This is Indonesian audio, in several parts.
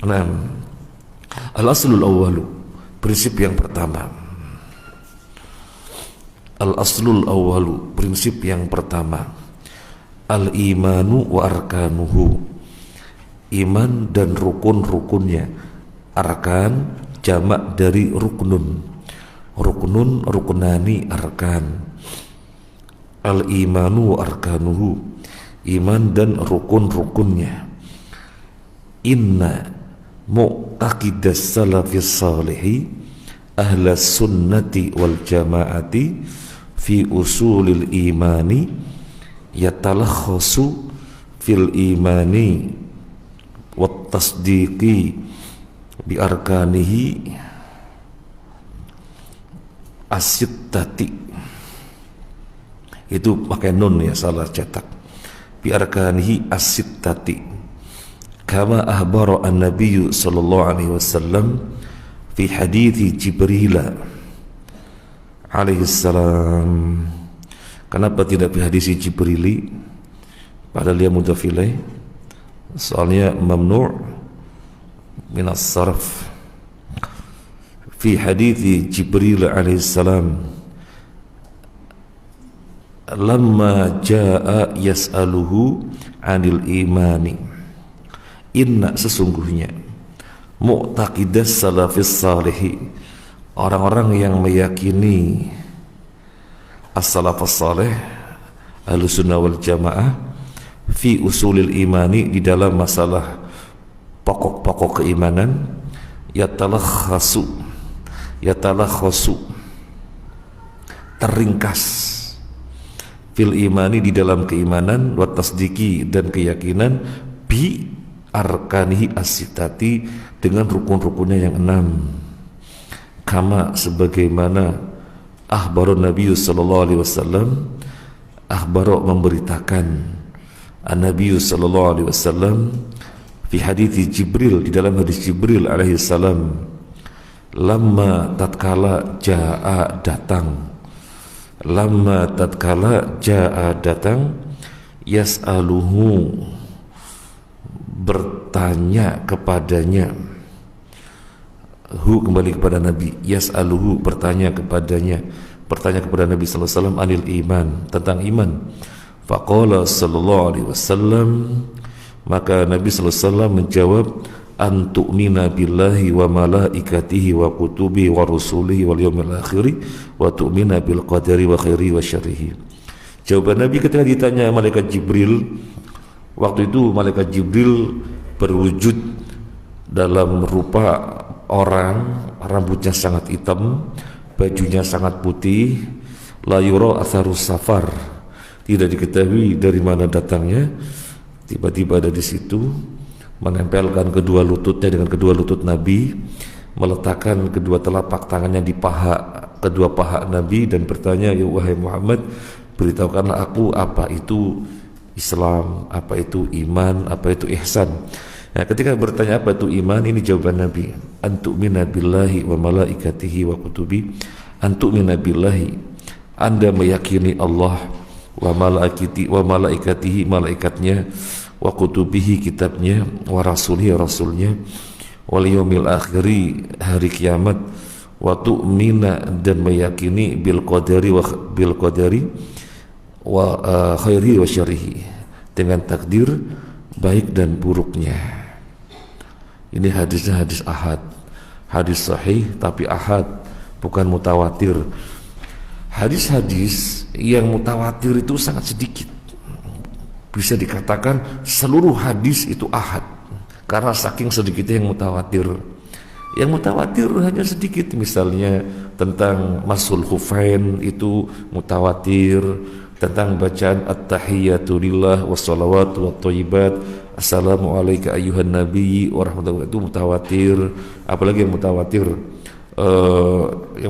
Nah, al-aslul awwalu, prinsip yang pertama. Al-aslul awwalu, prinsip yang pertama. Al-imanu wa arkanuhu, iman dan rukun-rukunnya. Arkan jamak dari ruknun. Ruknun, rukunani, arkan. Al-imanu wa arkanuhu, iman dan rukun-rukunnya. Inna mu'taqidas salafis salihi ahlas sunnati wal jama'ati fi usulil imani yatalakhasu fil imani wat tasdiqi bi arkanihi as-sittati. Itu pakai nun ya, salah cetak. Bi arkanihi as-sittati kama ahbara an-nabiy sallallahu alaihi wasallam fi hadithi Jibril alaihi salam. Kenapa tidak fi hadisi Jibrili padahal dia mudhaf ilaih? Soalnya mamnu' min as-sarf. Fi hadithi Jibril alaihi salam lamma jaa yas'aluhu 'anil imani. Inna, sesungguhnya, mu'taqidas salafis salihi, orang-orang yang meyakini as-salafus salih, ahlus sunnah wal jamaah, fi usulil imani, di dalam masalah pokok-pokok keimanan, yatalakhasu, terringkas, fil imani, di dalam keimanan, wa tasdiki, dan keyakinan, bi arkanihi as-sittati, dengan rukun-rukunnya yang 6. Kama, sebagaimana ahbarun Nabi sallallahu alaihi wasallam, ahbaro, memberitakan, an-Nabi sallallahu alaihi wasallam, fi hadithi Jibril, di dalam hadis Jibril alaihi salam, lamma tatkala jaa datang, lamma tatkala jaa datang, yas'aluhu, bertanya kepadanya, hu kembali kepada Nabi, yas'aluhu, bertanya kepadanya, bertanya kepada Nabi sallallahu alaihi wasallam, anil iman, tentang iman. Faqala sallallahu alaihi wasallam, maka Nabi sallallahu alaihi wasallam menjawab, an tu'mina billahi wa malaikatihi wa kutubihi wa rusulihi wal yawmil akhir wa tu'mina bil qadari wa khairi wa syarrihi. Jawaban Nabi ketika ditanya malaikat Jibril, waktu itu malaikat Jibril berwujud dalam rupa orang, rambutnya sangat hitam, bajunya sangat putih, la yura atharus safar, tidak diketahui dari mana datangnya. Tiba-tiba ada di situ, menempelkan kedua lututnya dengan kedua lutut Nabi, meletakkan kedua telapak tangannya di kedua paha Nabi, dan bertanya, ya wahai Muhammad, beritahukanlah aku apa itu Islam, apa itu iman, apa itu ihsan. Nah, ketika bertanya apa itu iman, ini jawaban Nabi, antu'mina billahi wa malaikatihi wa kutubi. Antu'mina billahi, Anda meyakini Allah, wa malaikatihi, malaikatnya, wa kutubihi, kitabnya, wa rasulihi, rasulnya, wal yaumil akhiri, hari kiamat, wa tu'mina, dan meyakini bil qadari wa khairi wa syarihi, dengan takdir baik dan buruknya. Ini hadisnya hadis ahad, hadis sahih tapi ahad, bukan mutawatir. Hadis-hadis yang mutawatir itu sangat sedikit, bisa dikatakan seluruh hadis itu ahad karena saking sedikitnya yang mutawatir. Yang mutawatir hanya sedikit, misalnya tentang masul khufain itu mutawatir, tentang bacaan at-tahiyyatu lillah wassalawatu wattayyibat, assalamu alayka ayyuhan nabiyyi warahmatullahi, itu mutawatir. Apalagi yang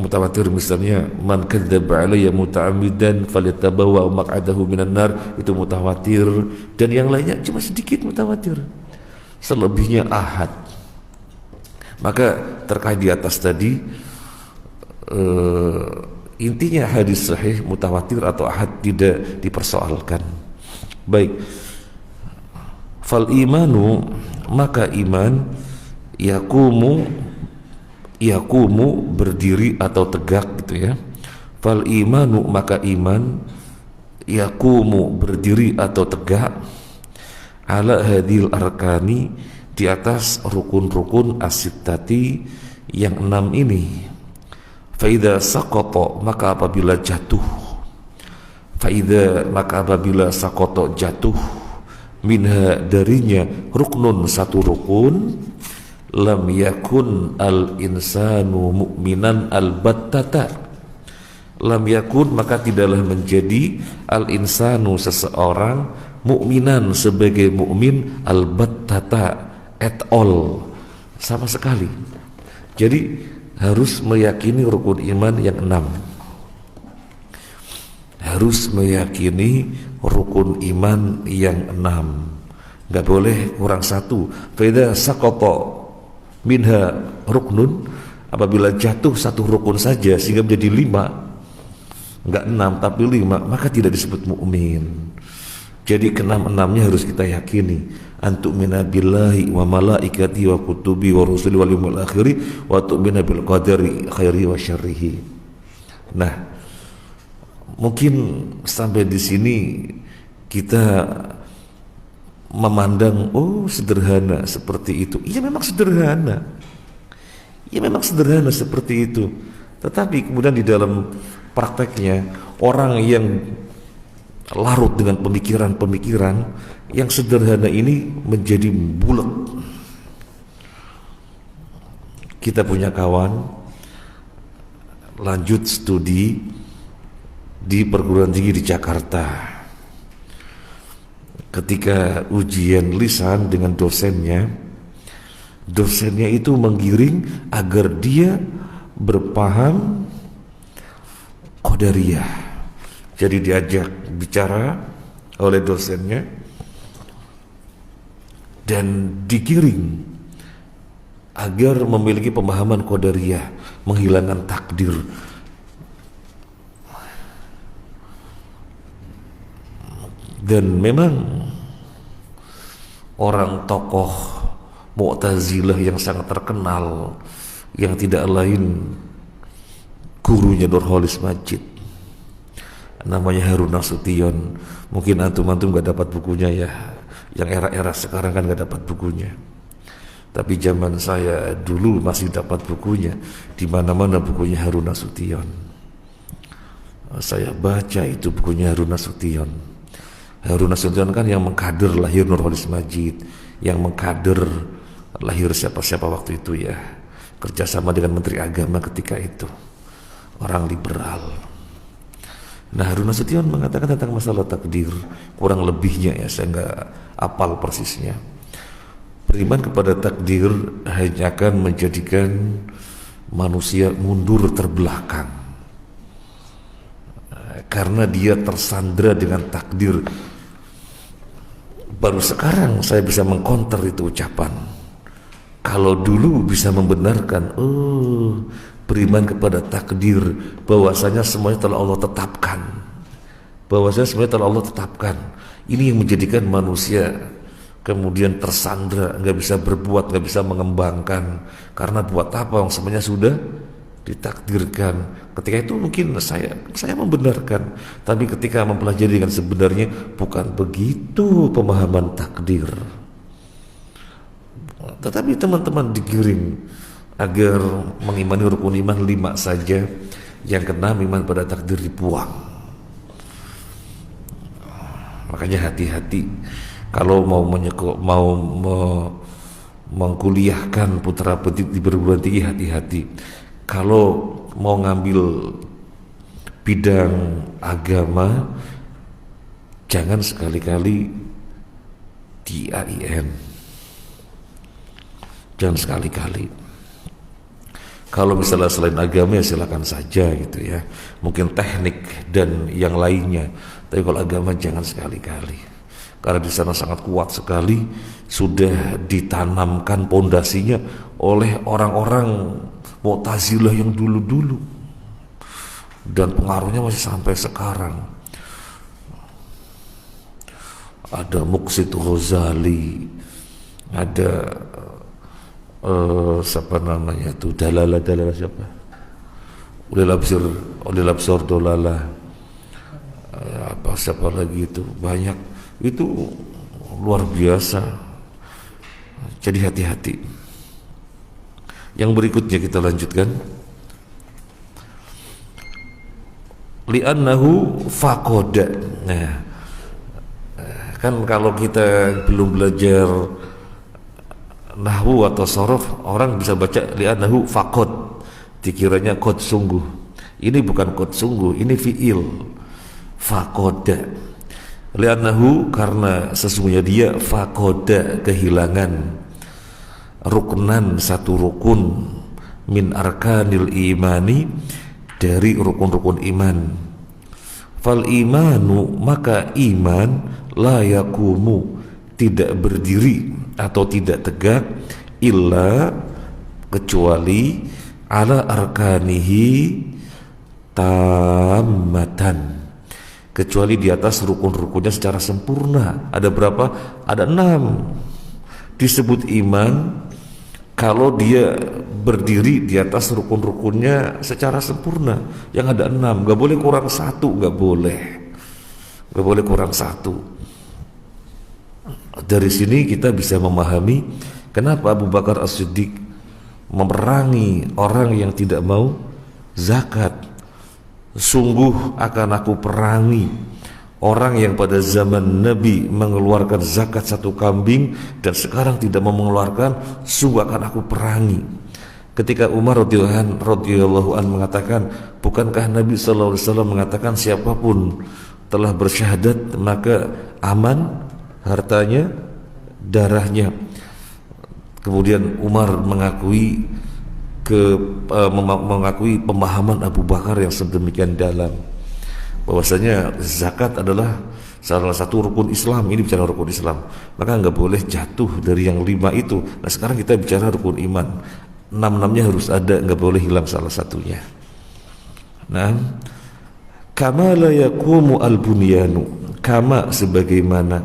mutawatir, misalnya man kadzdzaba alayya muta'ammidan falyatabawwa maq'adahu minan nar, itu mutawatir. Dan yang lainnya cuma sedikit mutawatir, selebihnya ahad. Maka terkait di atas tadi, intinya hadis sahih, mutawatir atau ahad tidak dipersoalkan. Baik, fal imanu, maka iman, yakumu berdiri atau tegak gitu ya. Fal imanu, maka iman yakumu berdiri atau tegak, ala hadil arkani, di atas rukun-rukun as-sittati yang 6 ini. Faida saqata, maka apabila jatuh, maka apabila saqata jatuh, minha darinya ruknun, satu rukun, lam yakun al insanu mu'minan al-battata, lam yakun, maka tidaklah menjadi al insanu, seseorang, mukminan, sebagai mukmin, al-battata, at all, sama sekali. Jadi harus meyakini rukun iman yang 6. Harus meyakini rukun iman yang 6. Gak boleh kurang satu. Fa'idha saqata minha ruknun, apabila jatuh satu rukun saja sehingga menjadi 5, enggak 6 tapi 5, maka tidak disebut mukmin. Jadi ke-6-6-nya harus kita yakini. Antu'mina billahi wa malaikati wa kutubi wa rusuli wal yawmil akhiri wa tu'mina bil qadari khairi wa syarrihi. Nah, mungkin sampai di sini kita memandang, oh sederhana seperti itu. Iya memang sederhana. Ya memang sederhana seperti itu. Tetapi kemudian di dalam prakteknya, orang yang larut dengan pemikiran-pemikiran yang sederhana ini menjadi bulat. Kita punya kawan lanjut studi di perguruan tinggi di Jakarta. Ketika ujian lisan dengan dosennya itu menggiring agar dia berpaham qadariyah. Jadi diajak bicara oleh dosennya dan digiring agar memiliki pemahaman qadariyah, menghilangkan takdir. Dan memang orang tokoh Mu'tazilah yang sangat terkenal, yang tidak lain gurunya Nurholis Majid, namanya Harun Nasution. Mungkin antum-antum gak dapat bukunya ya, yang era-era sekarang kan gak dapat bukunya. Tapi zaman saya dulu masih dapat bukunya, di mana-mana bukunya Harun Nasution. Saya baca itu bukunya Harun Nasution. Harun Nasution kan yang mengkader lahir Nurholis Majid, yang mengkader lahir siapa-siapa waktu itu ya, kerjasama dengan Menteri Agama ketika itu, orang liberal. Nah, Harun Nasution mengatakan tentang masalah takdir, kurang lebihnya ya, saya nggak apal persisnya. Beriman kepada takdir hanya akan menjadikan manusia mundur terbelakang, karena dia tersandra dengan takdir. Baru sekarang saya bisa mengkonter itu ucapan. Kalau dulu bisa membenarkan, beriman kepada takdir, bahwasanya semuanya telah Allah tetapkan, ini yang menjadikan manusia kemudian tersandra, nggak bisa berbuat, nggak bisa mengembangkan, karena buat apa, semuanya sudah ditakdirkan. Ketika itu mungkin saya membenarkan, tapi ketika mempelajari dengan sebenarnya, bukan begitu pemahaman takdir. Tetapi teman-teman digiring agar mengimani rukun iman 5 saja, yang keenam iman pada takdir dibuang. Makanya hati-hati kalau mau mengkuliahkan putra-putri di perguruan tinggi, hati-hati. Kalau mau ngambil bidang agama, jangan sekali-kali di AIN, jangan sekali-kali. Kalau misalnya selain agama ya silakan saja gitu ya, mungkin teknik dan yang lainnya. Tapi kalau agama jangan sekali-kali, karena di sana sangat kuat sekali, sudah ditanamkan pondasinya oleh orang-orang Mu'tazilah yang dulu-dulu, dan pengaruhnya masih sampai sekarang. Ada Muqsid Ghazali, ada siapa namanya itu, Dalala siapa, oleh labsor dolala, apa siapa lagi itu, banyak itu, luar biasa. Jadi hati-hati. Yang berikutnya kita lanjutkan. Li'annahu faqada. Nah, kan kalau kita belum belajar nahwu atau sorof, orang bisa baca li'annahu faqad, dikiranya qad sungguh. Ini bukan qad sungguh, ini fi'il faqada. Li'annahu karena sesungguhnya dia faqada kehilangan ruknan, satu rukun min arkanil imani, dari rukun-rukun iman. Fal imanu maka iman la yakumu tidak berdiri atau tidak tegak illa kecuali ala arkanihi tammatan, kecuali di atas rukun-rukunnya secara sempurna. Ada berapa? Ada 6. Disebut iman kalau dia berdiri di atas rukun-rukunnya secara sempurna. Yang ada 6, gak boleh kurang 1, gak boleh kurang 1. Dari sini kita bisa memahami kenapa Abu Bakar As-Siddiq memerangi orang yang tidak mau zakat. Sungguh akan aku perangi orang yang pada zaman Nabi mengeluarkan zakat 1 kambing dan sekarang tidak mau mengeluarkan, sungguh akan aku perangi. Ketika Umar radhiyallahu an mengatakan, bukankah Nabi sallallahu alaihi wasallam mengatakan siapapun telah bersyahadat maka aman hartanya, darahnya. Kemudian Umar mengakui pemahaman Abu Bakar yang sedemikian dalam, bahwasanya zakat adalah salah satu rukun Islam. Ini bicara rukun Islam, maka nggak boleh jatuh dari yang 5 itu. Nah sekarang kita bicara rukun iman, 6-6-nya harus ada, nggak boleh hilang salah satunya. Nah, kama la yakumu al-bunyanu, kama sebagaimana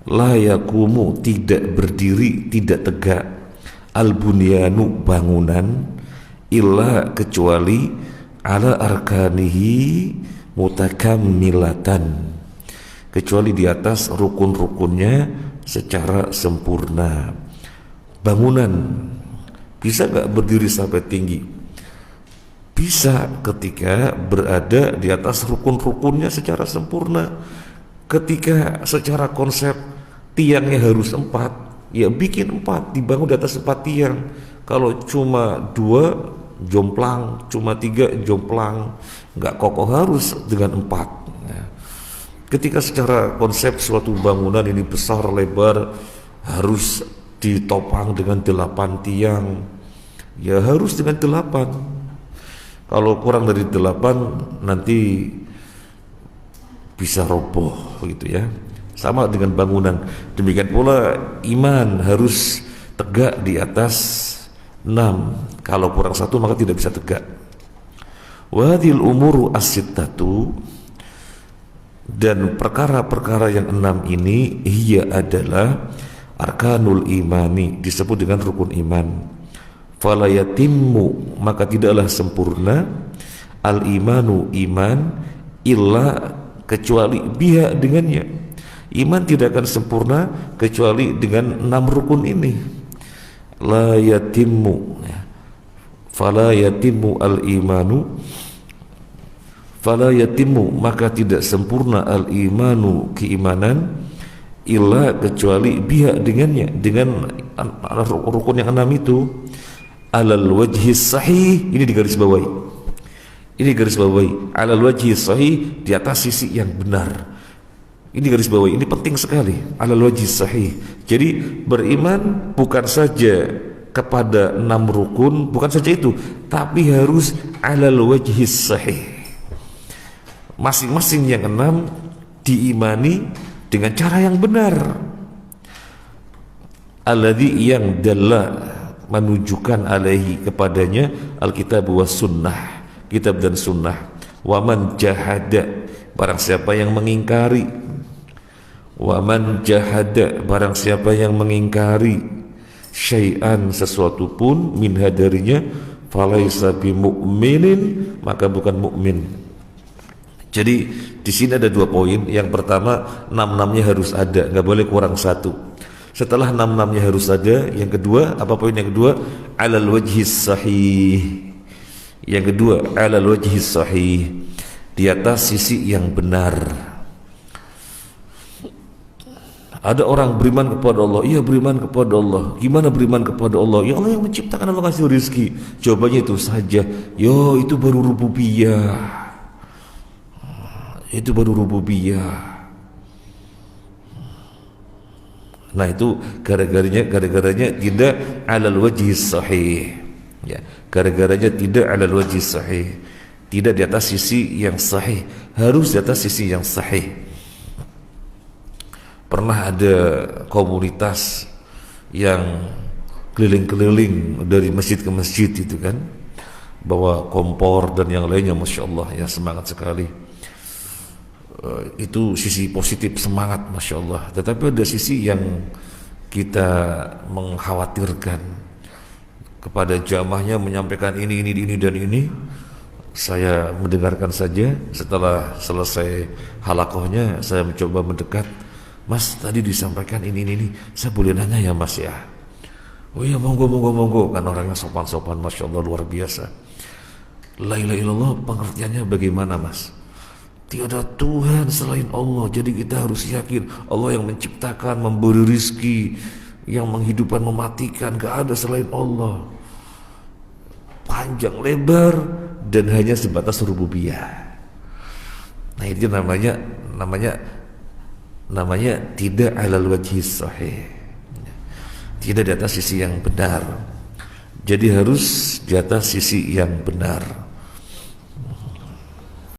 la yakumu tidak berdiri, tidak tegak, al-bunyanu bangunan, illa kecuali ala arkanihi mutakammilatan, kecuali di atas rukun-rukunnya secara sempurna. Bangunan bisa gak berdiri sampai tinggi? Bisa ketika berada di atas rukun-rukunnya secara sempurna. Ketika secara konsep tiangnya harus 4, ya bikin 4, dibangun di atas 4 tiang. Kalau cuma 2 jomplang, cuma 3 jomplang, nggak kokoh, harus dengan 4. Ya. Ketika secara konsep suatu bangunan ini besar lebar, harus ditopang dengan 8 tiang, ya harus dengan 8. Kalau kurang dari 8 nanti bisa roboh gitu ya. Sama dengan bangunan. Demikian pula iman harus tegak di atas 6. Kalau kurang 1 maka tidak bisa tegak. Wadil umuru as-sittatu, dan perkara-perkara yang 6 ini ia adalah arkanul imani, disebut dengan rukun iman. Fala yatimmu maka tidaklah sempurna al-imanu iman illa kecuali biha dengannya. Iman tidak akan sempurna kecuali dengan 6 rukun ini. La yatimmu, fala yatimmu al-imanu, fala yatimmu maka tidak sempurna al-imanu keimanan illa kecuali biha dengannya, dengan rukun yang 6 itu. Alal wajhi sahih, ini digarisbawahi. Ini garis bawahi, alal wajhi sahih, di atas sisi yang benar. Ini garis bawahi, ini penting sekali. Alal wajhi sahih. Jadi beriman bukan saja kepada 6 rukun, bukan saja itu, tapi harus alal wajhi sahih. Masing-masing yang 6 diimani dengan cara yang benar. Alladzi yang dalla, menunjukkan alaihi kepadanya alkitab was sunnah, kitab dan sunnah. Waman jahada, barang siapa yang mengingkari. Waman jahada, barang siapa yang mengingkari syai'an sesuatu pun minha darinya falaisa bimu'minin maka bukan mukmin. Jadi di sini ada 2 poin. Yang pertama, 6-6-nya harus ada, nggak boleh kurang 1. Setelah 6-6-nya harus ada, yang kedua, apa poin yang kedua? Alal wajhis sahih. Yang kedua, alal wajhis sahih, di atas sisi yang benar. Ada orang beriman kepada Allah, iya beriman kepada Allah. Gimana beriman kepada Allah? Ya Allah yang menciptakan, Allah kasih rezeki. Jawabannya itu saja. Yo, itu baru rububiyah. Itu baru rububiyah. Nah itu gara-garanya tidak alal wajhi sahih. Ya, gara-garanya tidak alal wajhi sahih. Tidak di atas sisi yang sahih, harus di atas sisi yang sahih. Pernah ada komunitas yang keliling-keliling dari masjid ke masjid itu kan, bawa kompor dan yang lainnya, masya Allah ya, semangat sekali. Itu sisi positif, semangat, masya Allah. Tetapi ada sisi yang kita mengkhawatirkan kepada jamaahnya, menyampaikan ini dan ini. Saya mendengarkan saja. Setelah selesai halakohnya, saya mencoba mendekat. Mas, tadi disampaikan ini. Saya boleh nanya ya mas ya? Oh iya, monggo. Kan orangnya sopan-sopan, masya Allah, luar biasa. La ilaha illallah pengertiannya bagaimana mas? Tiada Tuhan selain Allah. Jadi kita harus yakin Allah yang menciptakan, memberi rizki, yang menghidupkan, mematikan, gak ada selain Allah. Panjang lebar dan hanya sebatas rububiyah. Nah itu namanya tidak alal wajhi sahih, tidak di atas sisi yang benar. Jadi harus di atas sisi yang benar.